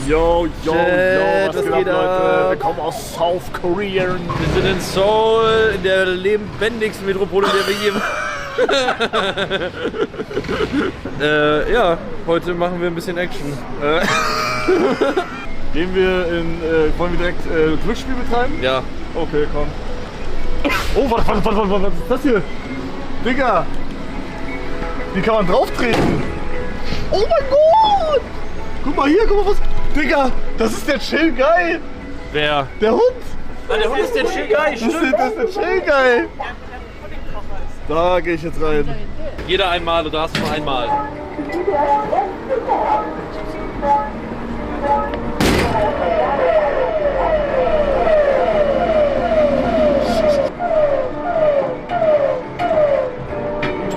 Yo, Shit, was geht ab, Leute? Wir kommen aus South Korea. Wir sind in Seoul, in der lebendigsten Metropole, in der wir je... ja, heute machen wir ein bisschen Action. Gehen wir in... wollen wir direkt Glücksspiel betreiben? Ja. Okay, komm. Oh, warte, was ist das hier? Digga! Wie kann man drauf treten? Oh mein Gott! Guck mal hier, guck mal was... Digga, das ist der Chill Guy! Wer? Der Hund! Ah, der Hund ist der Chill Guy, stimmt. Das ist der Chill Guy! Da gehe ich jetzt rein. Jeder einmal oder hast du nur einmal? Wir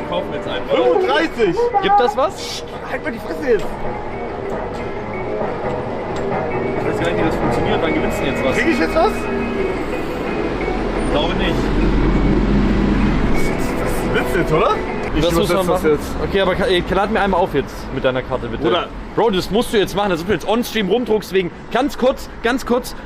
kaufen jetzt einfach. 35! Gibt das was? Halt mal die Fresse jetzt! Ich weiß gar nicht, wie das funktioniert. Wann gewinnst du denn jetzt was? Krieg ich jetzt was? Ich glaube nicht. Das ist ein Witz jetzt, oder? Das muss man machen. Jetzt. Okay, aber lad mir einmal auf jetzt mit deiner Karte, bitte. Oder? Bro, das musst du jetzt machen, dass du jetzt on-stream rumdruckst wegen... Ganz kurz,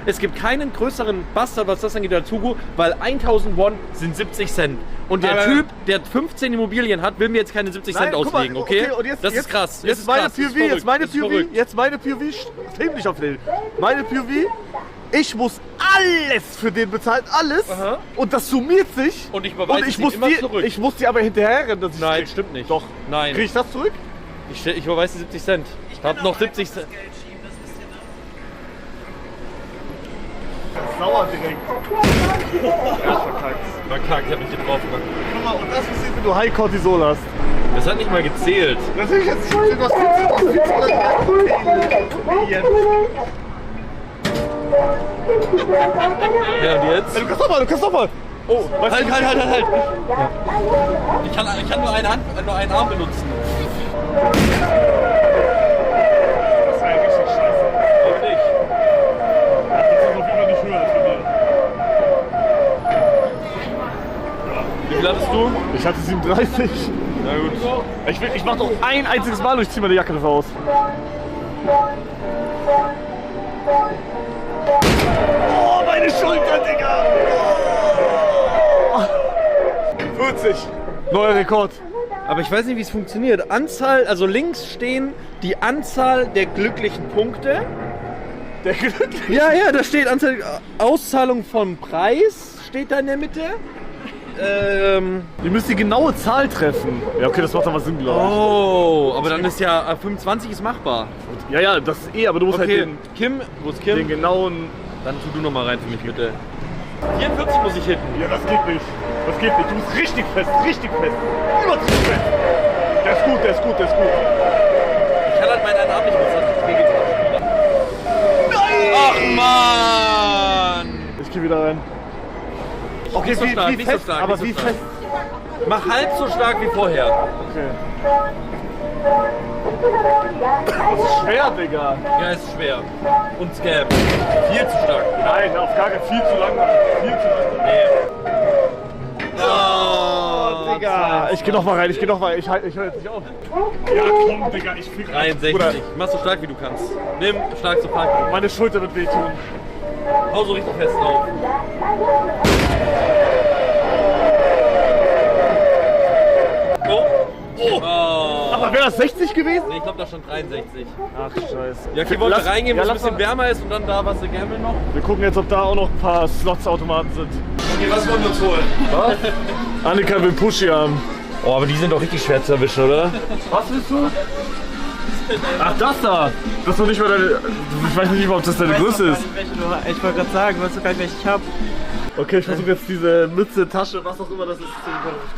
es gibt keinen größeren Bastard, was das angeht, als Hugo, weil 1000 Won sind 70 Cent. Und der Typ, der 15 Immobilien hat, will mir jetzt keine 70 Cent auslegen, okay? Und jetzt, das ist krass. Jetzt meine POV, jetzt meine POV, stream dich auf den. Meine POV, ich muss alles für den bezahlen, alles. Aha. Und das summiert sich. Und ich überweise es immer zurück. Ich muss dir aber hinterher, dass ich... Nein, stimmt nicht. Doch. Nein. Krieg ich das zurück? Ich überweise 70 Cent. Ich hab noch 70 Cent. Sauer direkt. Ja, Verkackt, ich hab mich hier drauf gemacht. Guck mal, und das passiert, wenn du High Cortisol hast. Das hat nicht mal gezählt. Natürlich jetzt schon was Ja, und jetzt? Du kannst noch mal. Oh, halt. Ja. Ich kann nur einen Arm benutzen. Das ist eigentlich richtig scheiße. Aber nicht. Das ist auf jeden Fall nicht höher als bei mir. Wie viel hattest du? Ich hatte 37. Na gut. Ich mach doch ein einziges Mal und ich zieh meine Jacke raus. Oh, meine Schulter, Digga! Oh. 40. Neuer Rekord. Aber ich weiß nicht, wie es funktioniert. Anzahl, also links stehen die Anzahl der glücklichen Punkte. Der glückliche. Ja, da steht Anzahl, Auszahlung von Preis, steht da in der Mitte. Ihr müsst die genaue Zahl treffen. Ja, okay, das macht aber Sinn, glaube ich. Oh, aber dann ist ja 25 ist machbar. Ja, das ist aber du musst Okay, halt Kim, wo ist Kim? den genauen... Dann tu du noch mal rein für mich, bitte. 44 muss ich hitten. Ja, das geht nicht. Das geht nicht. Du bist richtig fest. Übertrieben fest. Der ist gut. Ich kann halt meinen Arm nicht benutzen, das Nein! Ach Mann! Ich geh wieder rein. Okay, Nicht so stark, wie nicht so fest, stark, aber nicht so wie stark. fest? Mach halb so stark wie vorher. Okay. Das ist schwer, Digga. Ja, ist schwer. Und Scam. Viel zu stark. Nein, auf gar keinen Fall. Viel zu lang. Nee. Oh, Digga. Ich geh noch mal rein. Ich höre jetzt nicht auf. Ja, komm, Digga. Ich flieg 63. Bruder, Mach so stark wie du kannst. Nimm, schlag so stark. meine Schulter wird wehtun. Hau so richtig fest drauf. Oh. Aber wäre das 60 gewesen? Nee, ich glaube, da stand 63. Ach, scheiße. Ja, okay, wollen wir reingehen, wo es ein lass bisschen mal- wärmer ist und dann da was wir gammeln noch? Wir gucken jetzt, ob da auch noch ein paar Slots-Automaten sind. Okay, was wollen wir uns holen? Annika will Pushy haben. Oh, aber die sind doch richtig schwer zu erwischen, oder? Was willst du? Ach, das da! Das ist doch nicht mal deine... Ich weiß nicht, ob das deine Größe ist. Ich wollte gerade sagen, weißt du gar nicht, welche ich habe. Okay, ich versuche jetzt diese Mütze, Tasche, was auch immer das ist.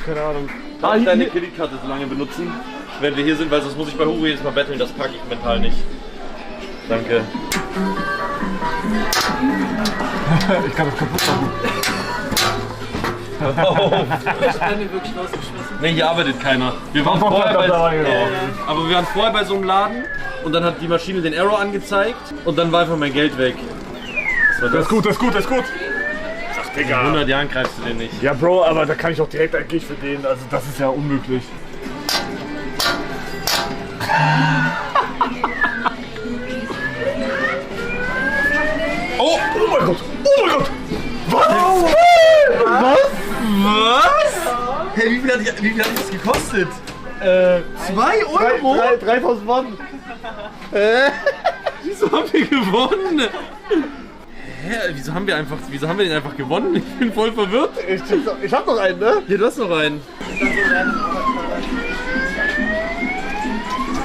Keine Ahnung. Darf ich deine Kreditkarte so lange benutzen, wenn wir hier sind, weil sonst muss ich bei Hugo jedes Mal betteln, das packe ich mental nicht. Danke. Ich kann das kaputt machen. Nee, hier arbeitet keiner. Wir waren aber wir waren vorher bei so einem Laden und dann hat die Maschine den Error angezeigt und dann war einfach mein Geld weg. Das ist gut. Ach, Digga. In 100 Jahren greifst du den nicht. Ja, Bro, aber da kann ich auch direkt eigentlich für den. Also, das ist ja unmöglich. mein Gott! Oh mein Gott! Was? Was? Hey, wie viel hat das gekostet? 2 Euro? 3000 Watt. Wieso haben wir gewonnen? Hä? Wieso haben wir den einfach gewonnen? Ich bin voll verwirrt. Ich hab noch einen, ne? Hier, du hast noch einen.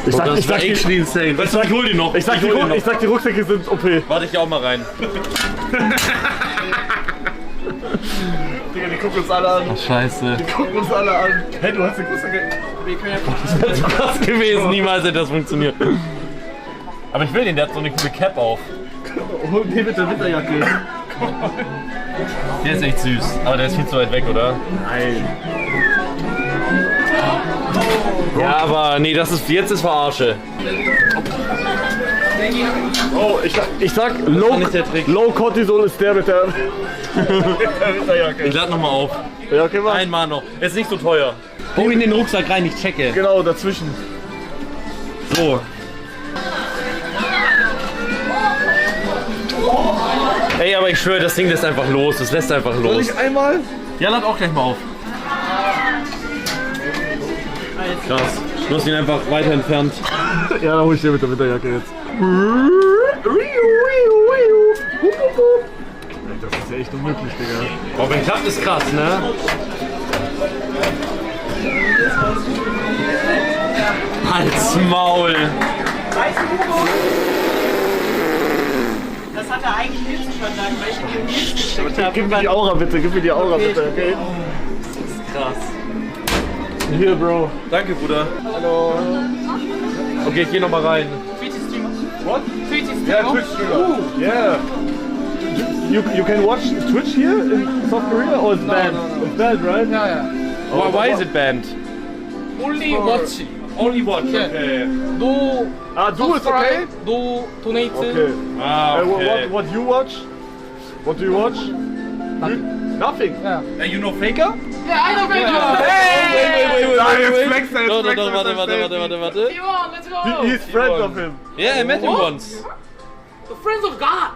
Ich sag actually insane. Weißt du, ich hol die noch. Ich sag, die Rucksäcke sind OP. Warte, ich geh auch mal rein. Digga, die gucken uns alle an. Ach, scheiße. Die gucken uns alle an. Hey, du hast den Rucksack. Das wäre zu krass gewesen. Niemals hätte das funktioniert. Aber ich will den, der hat so eine coole Cap auf. Hol den mit der Winterjacke. Der ist echt süß. Aber der ist viel zu weit weg, oder? Nein. Ja, aber nee, jetzt ist Verarsche. Oh, ich sag nicht der Trick. Low Cortisol ist der mit der Winterjacke. Ich lade nochmal auf. Ja, okay, mach. Einmal noch. Ist nicht so teuer. Hol in den Rucksack rein, ich checke. Genau, dazwischen. So. Ey, aber ich schwöre, das Ding lässt einfach los. Das lässt einfach Soll los. ich einmal? Ja, lad auch gleich mal auf. Krass. Du hast ihn einfach weiter entfernt. Ja, dann hol ich den mit der Winterjacke jetzt. Das ist ja echt unmöglich, Digga. Boah, wenn klappt, ist krass, ne? Halt's Maul. Das hat er eigentlich nicht zu verdanken, weil ich ihn nicht gesteckt habe. Gib mir die Aura bitte, bitte, okay? Das ist krass. Hier, Bro. Danke, Bruder. Hallo. Okay, ich geh noch mal rein. Twitch-Streamer. What? Twitch-Streamer. Yeah, Twitch streamer. Yeah. You can watch Twitch here in South Korea or it's banned? No. It's banned, right? Yeah. Why is it banned? Only watch. Only watch, Yeah. okay. No Do it's okay? no donate. Okay. Ah, okay. What you watch? What do you watch? Nothing. Yeah. You know Faker? Yeah, I know Faker. Flex, Warte. Come on, let's go. He's friend of him. Yeah, I met him once. The friends of God.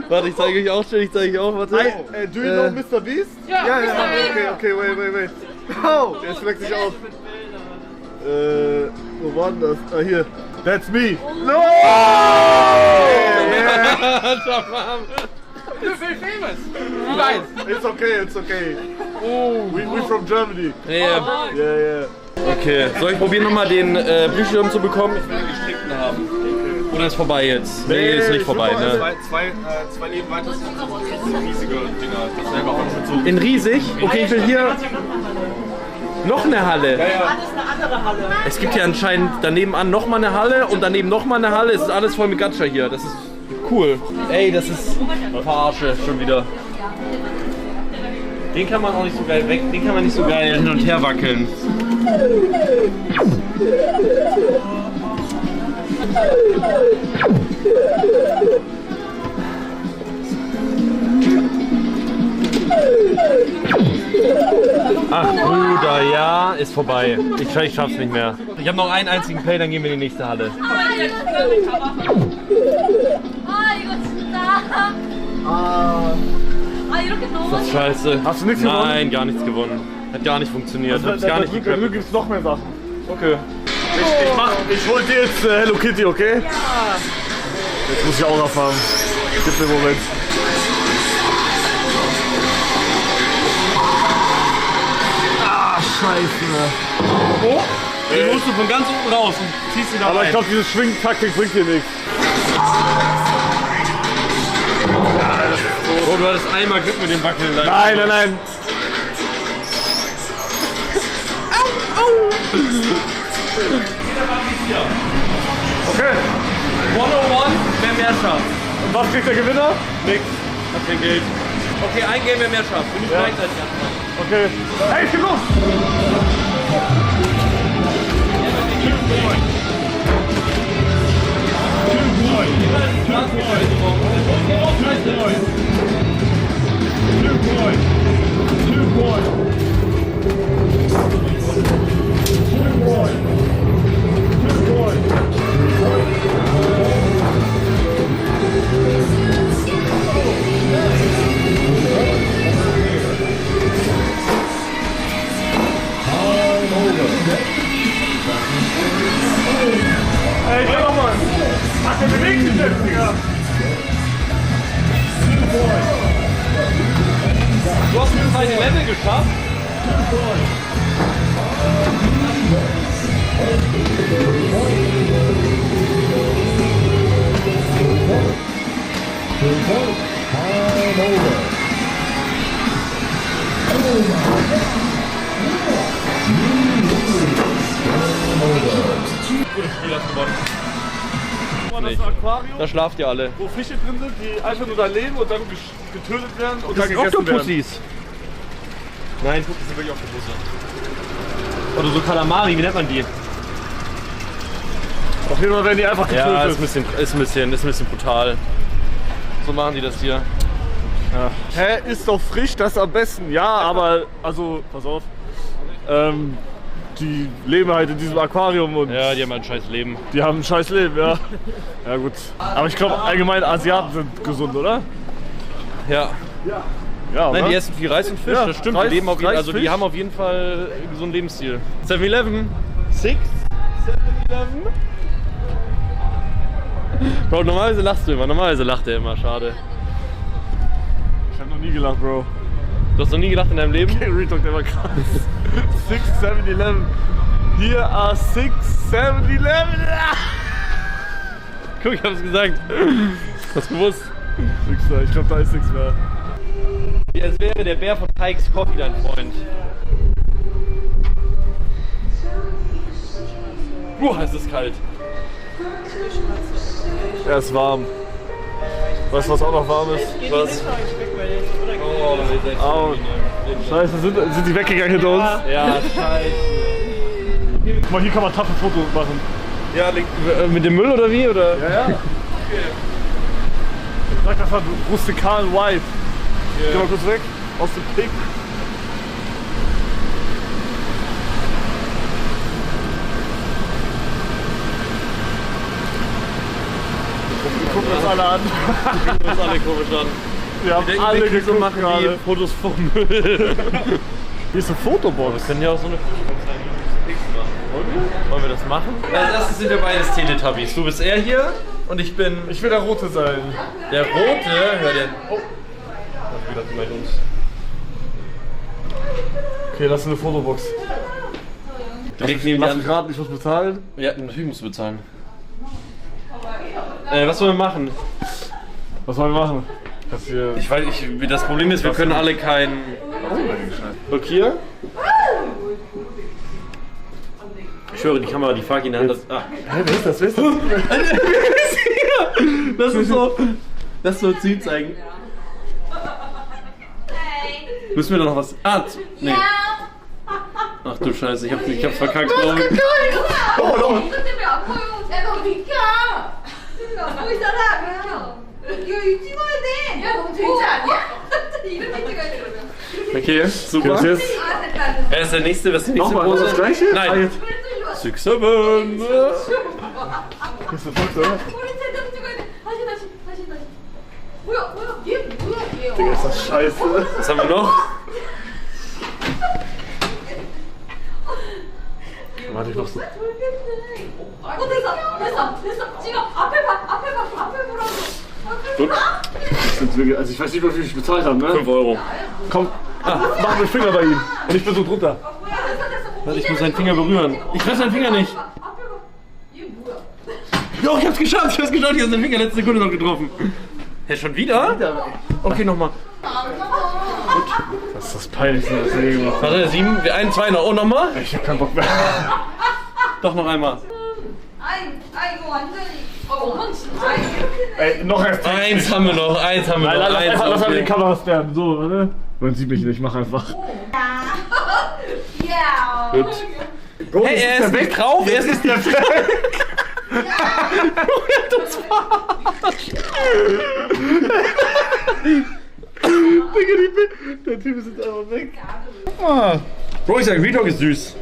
Warte, ich zeige euch auch schnell, warte. Do you know Mr. Beast? Yeah, Mr. Beast. Okay, wait. Oh, der flex sich auf. Wo war denn das? Hier. That's me. No! You're very famous. You guys. It's okay. We from Germany. Ja. Yeah. Okay, soll ich probieren nochmal den Blühschirm zu bekommen? Ich will den gestrickten haben. Oder ist vorbei jetzt? Nee, ist nicht vorbei, ne? Zwei Leben weiter sind riesige Dinger. Das wäre auch mit so. In riesig? Okay, ich will hier noch eine Halle. Alles eine andere Halle. Es gibt hier anscheinend daneben an nochmal eine Halle und daneben nochmal eine Halle. Es ist alles voll mit Gacha hier. Das ist cool. Ey, das ist Verarsche schon wieder. Den kann man auch nicht so geil weg, den kann man nicht so geil hin und her wackeln. Ach Bruder, ja, ist vorbei. Ich schaff's nicht mehr. Ich habe noch einen einzigen Play, dann gehen wir in die nächste Halle. Das ist scheiße. Hast du nichts gewonnen? Nein, gar nichts gewonnen. Hat gar nicht funktioniert. Hab's gar nicht Da geklappt. gibt's noch mehr Sachen. Okay. Ich hol dir jetzt Hello Kitty, okay? Ja. Jetzt muss ich auch erfahren. Gib mir einen Moment. Scheiße. Oh, den holst du von ganz unten raus und ziehst ihn da Aber rein. ich glaube, diese Schwingtaktik bringt hier nichts. Oh, du hattest einmal Glück mit dem Wackeln. Nein. Okay. 101, wer mehr schafft. Und was kriegt der Gewinner? Nix. Hat kein Geld. Okay, ein Game, wer mehr schafft. Bin ich gleichzeitig anfangen. Okay. Hey, ich bin los! Level geschafft. Gutes Spiel hast du gewonnen. Das ist ein Aquarium, Da schlaft ihr alle. wo Fische drin sind, die einfach nur da leben und dann getötet werden und Das dann sind gegessen werden. Oktopussis. Nein, das sind wirklich Oktopusse. Oder so Kalamari, wie nennt man die? Auf jeden Fall werden die einfach getötet. Ja, ist ein bisschen brutal. So machen die das hier. Hä, ist doch frisch, das am besten. Ja, aber, also, pass auf. Die leben halt in diesem Aquarium und Ja, die haben ein scheiß Leben. die haben ein scheiß Leben, ja. Ja gut. Aber ich glaube allgemein Asiaten sind gesund, oder? Ja. Ja, Nein, oder? die essen viel Reis und Fisch, Ja, das stimmt. Reis- die leben auf jeden, Reis, also die Fisch. haben auf jeden Fall einen gesunden Lebensstil. 7-Eleven. 7-Eleven. Bro, normalerweise lachst du immer, normalerweise lacht er immer, schade. Ich habe noch nie gelacht, Bro. Du hast noch nie gelacht in deinem Leben? Retalk, der war krass. 6 7-Eleven. Here are 6 7-Eleven. Guck, ich hab's gesagt. Hast du gewusst? Wichser, ich glaube, da ist nichts mehr. Wie als wäre der Bär von Pikes Coffee dein Freund. Es ist kalt. Er ist warm. Weißt du, was auch noch warm ist? Was? Oh, ihr seid Au. Scheiße, sind die weggegangen hinter uns? Ja, scheiße. Guck mal, hier kann man taffe Fotos machen. Ja, mit dem Müll oder wie? Oder? Ja, ja. Ich sag, das hat einen rustikalen Vibe. Geh mal kurz weg, aus dem Pick. Wir gucken uns alle an. Wir uns alle komisch an. Wir haben Denken, alle wir können so geguckt machen gerade. wie Fotos vom Müll. Hier ist eine Fotobox. Wir können ja auch so eine Fotobox sein, wie Pics machen. Wollen wir das machen? Als erstes sind wir beides Teletubbies. Du bist er hier und ich bin Ich will der Rote sein. der Rote. Hör dir. Oh. Ich dachte, die meinen uns. Okay, das ist eine Fotobox. Direkt neben Lass dir mich an. raten, ich muss bezahlen. Ja, natürlich musst du bezahlen. Was wollen wir machen? Was wollen wir machen? Das hier. Ich weiß, das Problem ist, wir können alle keinen. Guck hier. Ich höre, die Kamera, die fuck in der Hand. Hä, wer ist das? Wer ist das? Das ist so. Das soll Ziel zeigen. Müssen wir da noch was. Nee. Ach du Scheiße, ich hab's verkackt, glaube ich. Oh, no. 이것 때문에 아파요. 야, 너 비켜. 뭐 있잖아. 이거 찍어야 돼. 야, 너무 재밌지 않냐? 이렇게 찍어야 돼, 그러면. Okay, super. Was jetzt? 아, 됐다. Wer ist der nächste? Was ist die nächste Nochmal, Pose? das gleiche? Nein. 그래도 일로 와. 6, 7. Bist du verrückt, oder? 우리 제대로 찍어야 돼. 다시. 뭐야? 얘 뭐야, 얘. Digga, ist das scheiße. Was haben wir noch? Warte, ich noch so. 됐어. 찍어. 앞에 보라고. Gut. Das sind wirklich, also ich weiß nicht, wie viel ich bezahlt habe, ne? 5 Euro. Komm, mach den Finger bei ihm. Und ich bin so drunter. Warte, ich muss seinen Finger berühren. Ich treffe seinen Finger nicht. 얘 뭐야? Jo, ich hab's geschafft, ich habe seinen Finger letzte Sekunde noch getroffen. Hä, schon wieder? Okay, nochmal. Das ist das Peinlichste, was ich je gemacht habe. Warte, 7, 1, 2 noch. Oh, nochmal? Ich hab keinen Bock mehr. Doch, noch einmal. 이거 완전히. 엉망진짜. 이렇게. Ey, noch erst. Eins haben wir noch. Nein, lass einfach die Kamera sterben. So, warte. Man sieht mich nicht, mach einfach. 야. Gut. Bro, Hey, er ist nicht drauf, er ist der Digga, der Typ ist jetzt einfach weg. Bro, ich sag, Retalk ist süß.